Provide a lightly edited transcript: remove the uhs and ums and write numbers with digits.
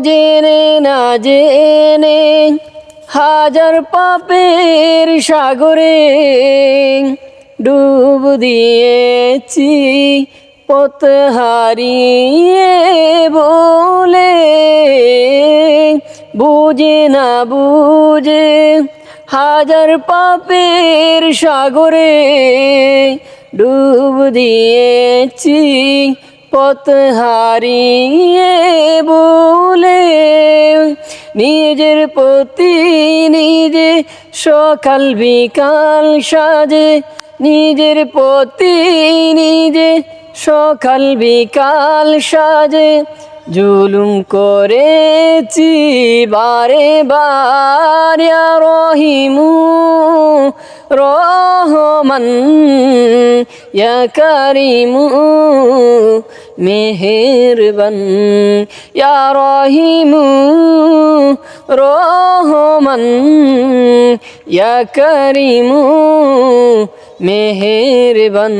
জেনে না জেনে হাজার পাপের সাগরে ডুব দিয়েছি পথ হারিয়ে বলে বুঝে না বুঝে হাজার পাপের সাগরে ডুব দিয়েছি পথ হারিয়ে বলে নিজের প্রতি নিজে সকাল বিকাল সাজে নিজের প্রতি নিজে সকাল বিকাল সাজে জুলুম করেছি বারে বার ইয়া রহিমু রহমান ইয়া কারিমু মেহেরবান ইয়া রহিমু রহমান ইয়া কারিমু মেহেরবান।